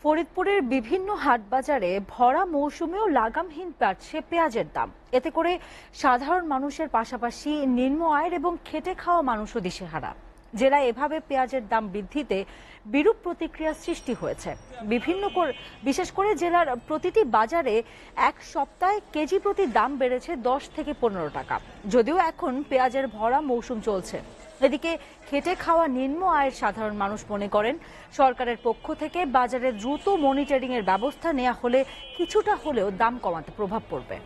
ফরিদপুরের বিভিন্ন হাটবাজারে ভরা মৌসুমেও লাগামহীন বাড়ছে পেঁয়াজের দাম। এতে করে সাধারণ মানুষের পাশাপাশি নিম্ন আয়ের এবং খেটে খাওয়া মানুষও দিশেহারা। জেলায় এভাবে পেঁয়াজের দাম বৃদ্ধিতে বিরূপ প্রতিক্রিয়ার সৃষ্টি হয়েছে। বিশেষ করে জেলার প্রতিটি বাজারে এক সপ্তাহে কেজি প্রতি দাম বেড়েছে 10 থেকে 15 টাকা। যদিও এখন পেঁয়াজের ভরা মৌসুম চলছে। এদিকে খেটে খাওয়া নিম্ন আয়ের সাধারণ মানুষ মনে করেন সরকারের পক্ষ থেকে বাজারে দ্রুত মনিটরিং এর ব্যবস্থা নেওয়া হলে কিছুটা হলেও দাম কমাতে প্রভাব পড়বে।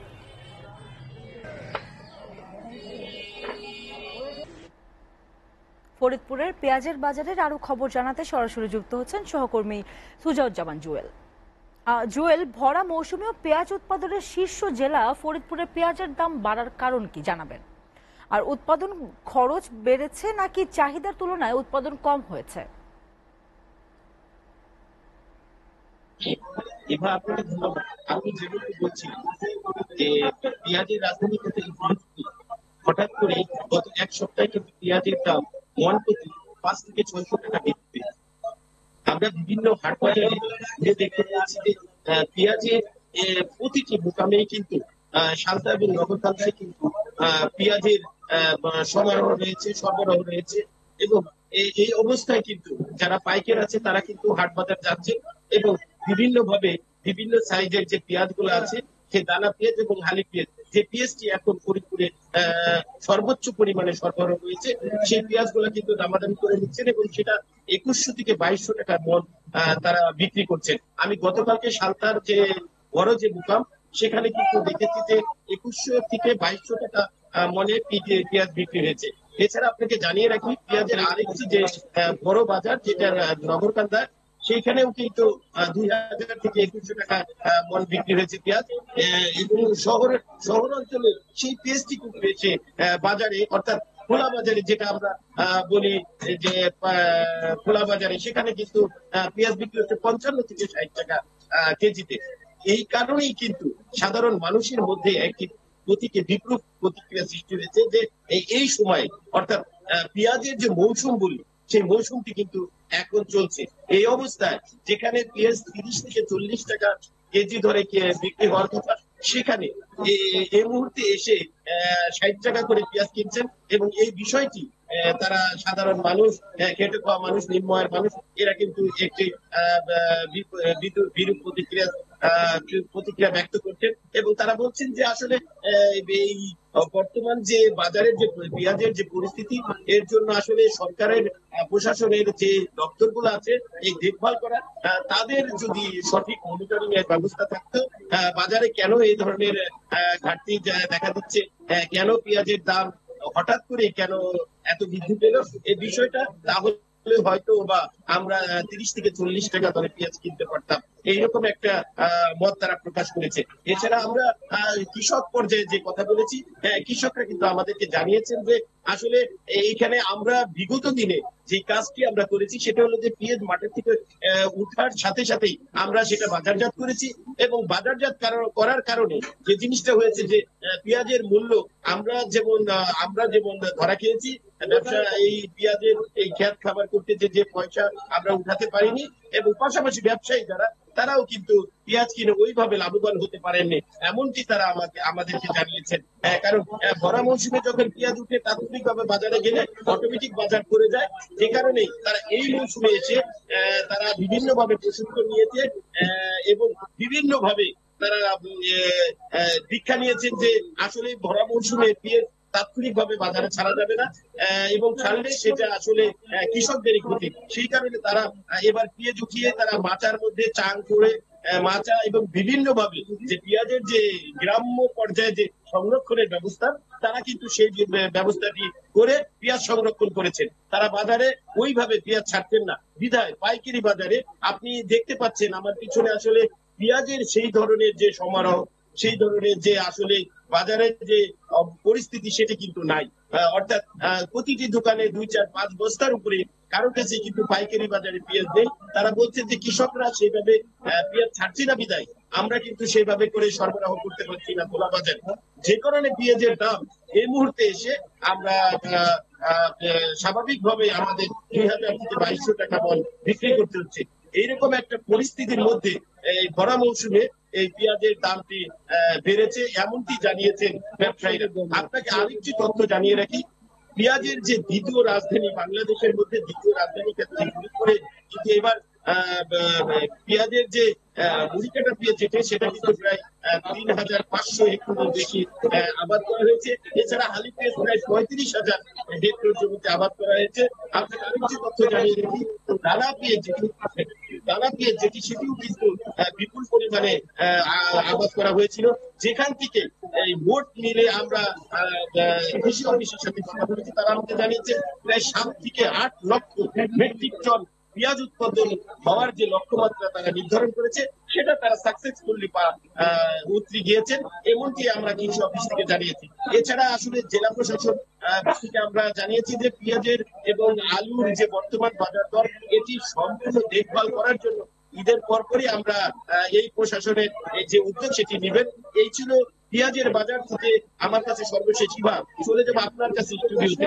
ফরিদপুরের পেঁয়াজের বাজারের আরো খবর জানাতে সরাসরি যুক্ত হচ্ছেন সহকর্মী সুজাউজ্জামান জুয়েল। জুয়েল, ভরা মৌসুমেও পেঁয়াজ উৎপাদনের শীর্ষ জেলা ফরিদপুরে পেঁয়াজের দাম বাড়ার কারণ কি জানাবেন? আর উৎপাদন খরচ বেড়েছে নাকি চাহিদার তুলনায় উৎপাদন কম হয়েছে? আপনাকে ধন্যবাদ। আমি যেগুলো বলছি যে পেঁয়াজের রাজধানী থেকে হঠাৎ করে গত এক সপ্তাহে কিন্তু পেঁয়াজের দাম মন প্রতি 5 থেকে 600 টাকা বৃদ্ধি পেয়েছে। আমরা বিভিন্ন হাট বাজারে দেখতে পাচ্ছি যে পেঁয়াজের প্রতিটি মোকামেই কিন্তু সালতা এবং নগরকান্দায় কিন্তু পেঁয়াজের সরবরাহ রয়েছে এবং এই অবস্থায় কিন্তু যারা পাইকার আছে তারা কিন্তু হাট বাজার যাচ্ছে এবং বিভিন্ন ভাবে বিভিন্ন সাইজের যে পেঁয়াজ গুলো আছে সে দানা পেঁয়াজ এবং হালি পেঁয়াজ যে পেঁয়াজটি এখন ফরিদপুরে সর্বোচ্চ পরিমাণে সরবরাহ রয়েছে সেই পেঁয়াজ গুলা কিন্তু দামাদামি করে নিচ্ছেন এবং সেটা 2100 থেকে 2200 টাকা মন তারা বিক্রি করছেন। আমি গতকালকে সালতার যে বড় যে মুকাম সেখানে কিন্তু দেখেছি যে 2100 থেকে 2200 টাকা মনে পেঁয়াজ বিক্রি হয়েছে। এছাড়া আপনাকে জানিয়ে রাখি পেঁয়াজের আরেকটি যে বড় বাজার যেটা নগরকান্দা সেইখানেও কিন্তু 2000 থেকে 2100 টাকা মন বিক্রি হয়েছে পেঁয়াজ এবং শহর অঞ্চলে সেই পেঁয়াজটি কিন্তু রয়েছে বাজারে অর্থাৎ খোলা বাজারে যেটা আমরা বলি যে খোলা বাজারে সেখানে কিন্তু পেঁয়াজ বিক্রি হচ্ছে 55 থেকে 60 টাকা কেজিতে। এই কারণেই কিন্তু সাধারণ মানুষের মধ্যে একটি বিপ্লব প্রতিক্রিয়া সৃষ্টি হয়েছে যে এই সময় অর্থাৎ পেঁয়াজের যে মৌসুম বলি সেই মৌসুমটি কিন্তু এখন চলছে। এই অবস্থায় যেখানে পেঁয়াজ 30 থেকে 40 টাকা কেজি ধরে বিক্রি হওয়ার কথা সেখানে এই মুহূর্তে এসে 60 টাকা করে পেঁয়াজ কিনছেন এবং এই বিষয়টি তারা সাধারণ মানুষ খেটে খাওয়া মানুষ নিম্ন আয়ের মানুষ এরা কিন্তু একটি বিরূপ প্রতিক্রিয়া ব্যক্ত করছেন এবং তারা বলছেন যে আসলে এই বর্তমান যে বাজারের যে পেঁয়াজের যে পরিস্থিতি এর জন্য আসলে সরকারের প্রশাসনের যে দপ্তরগুলো আছে এই দেখভাল করা তাদের যদি সঠিক মনিটরিং এর ব্যবস্থা থাকতো বাজারে কেন এই ধরনের ঘাটতি দেখা দিচ্ছে, কেন পেঁয়াজের দাম হঠাৎ করে কেন এত বৃদ্ধি পেল এই বিষয়টা তাহলে হয়তো বা আমরা 30 থেকে 40 টাকা ধরে পেঁয়াজ কিনতে পারতাম এইরকম একটা মত তারা প্রকাশ করেছে। এছাড়া আমরা কৃষক পর্যায়ে যে কথা বলেছি কৃষকরা কিন্তু আমাদেরকে জানিয়েছেন যে আসলে এইখানে আমরা বিগত দিনে যে কাজটি আমরা করেছি সেটা হলো যে পেঁয়াজ মাঠের থেকে উঠার সাথে সাথেই আমরা সেটা বাজারজাত করেছি এবং বাজারজাত করার কারণে যে জিনিসটা হয়েছে যে পেঁয়াজের মূল্য আমরা যেমন ধরা খেয়েছি ব্যবসা এই পেঁয়াজের এই খ্যাত খাবার করতে যে পয়সা আমরা উঠাতে পারিনি এবং পাশাপাশি ব্যবসায়ী যারা তারাও কিন্তু পেঁয়াজ কিনে ওইভাবে লাভবান হতে পারেননি এমনটি তারা আমাদেরকে জানিয়েছেন। কারণ ভরা মৌসুমে যখন পেঁয়াজ উঠে তাৎক্ষণিকভাবে বাজারে গেলে অটোমেটিক বাজার করে যায় যে কারণে তারা এই মৌসুমে এসে তারা বিভিন্ন ভাবে প্রশিক্ষণ নিয়েছে এবং বিভিন্ন ভাবে তারা দীক্ষা নিয়েছেন যে আসলে ভরা মৌসুমে পেঁয়াজ তাৎক্ষণিকভাবে বাজারে ছাড়া যাবে না এবং ছাড়লে সেটা আসলে কৃষকদেরই ক্ষতি। সেই কারণে তারা এবার পেঁয়াজ উঠিয়ে তারা মাচার মধ্যে চাং করে মাচা এবং বিভিন্ন ভাবে যে পেঁয়াজের যে গ্রাম্য পর্যায়ে যে সংরক্ষণের ব্যবস্থা তারা কিন্তু সেই ব্যবস্থাটি করে পেঁয়াজ সংরক্ষণ করেছেন। তারা বাজারে ওইভাবে পেঁয়াজ ছাড়তেন না বিধায় পাইকারি বাজারে আপনি দেখতে পাচ্ছেন আমার পিছনে আসলে পেঁয়াজের সেই ধরনের যে সমারোহ সেই ধরনের যে আসলে বাজারের যে পরিস্থিতি সেটা কিন্তু নাই। অর্থাৎ প্রতিটি দোকানে 2-4-5 বস্তার উপরে কারো কাছে কিন্তু পাইকারি বাজারে পেঁয়াজ নেই। তারা বলছে যে কৃষকরা সেইভাবে পেঁয়াজ ছাড়ছে না বিদায় আমরা কিন্তু সেইভাবে করে সরবরাহ করতে পারছি না খোলা বাজারে, যে কারণে পেঁয়াজের দাম এই মুহূর্তে এসে আমরা স্বাভাবিকভাবে আমাদের 2000 থেকে 2200 টাকা মন বিক্রি করতে হচ্ছে। এইরকম একটা পরিস্থিতির মধ্যে এই ভরা মৌসুমে এই পেঁয়াজের দামটি বেড়েছে এমনটি জানিয়েছেন ব্যবসায়ীরা। আপনাকে আরেকটি তথ্য জানিয়ে রাখি, পেঁয়াজের যে দ্বিতীয় রাজধানী বাংলাদেশের মধ্যে দ্বিতীয় রাজধানী ক্যাটাগরি করে কিন্তু এবার পেঁয়াজের যে মুড়িকাটা পেঁয়াজ যেটা সেটা কিন্তু প্রায় ৩,৫০০ হেক্টরের বেশি আবাদ করা হয়েছে। এছাড়া হালি পেঁয়াজ প্রায় ৩৫,০০০ হেক্টর জমিতে আবাদ করা হয়েছে। আপনাকে আরেকটি তথ্য জানিয়ে রাখি, দানা পেঁয়াজ যেটি সেটিও কিন্তু বিপুল পরিমাণে আবাদ করা হয়েছিল, যেখান থেকে এই মোট মিলে আমরা কৃষি অফিসের সাথে কথা বলেছি, তারা আমাকে জানিয়েছে প্রায় ৭ থেকে ৮ লক্ষ মেট্রিক টন পেঁয়াজ উৎপাদন হওয়ার যে লক্ষ্যমাত্রা তারা নির্ধারণ করেছে সেটা তারা সাকসেসফুলি উতরে গিয়েছেন, এমনটি আমরা কৃষি অফিস থেকে জানিয়েছি। এছাড়া আসলে জেলা প্রশাসন থেকে আমরা জানিয়েছি যে পেঁয়াজের এবং আলুর যে বর্তমান বাজার দর এটি সম্পূর্ণ দেখভাল করার জন্য ঈদের পরপরই আমরা এই প্রশাসনের যে উদ্যোগ সেটি নেবেন। এই ছিল পেঁয়াজের বাজার থেকে আমার কাছে সর্বশেষ। চলে যাবো আপনার কাছে স্টুডিওতে।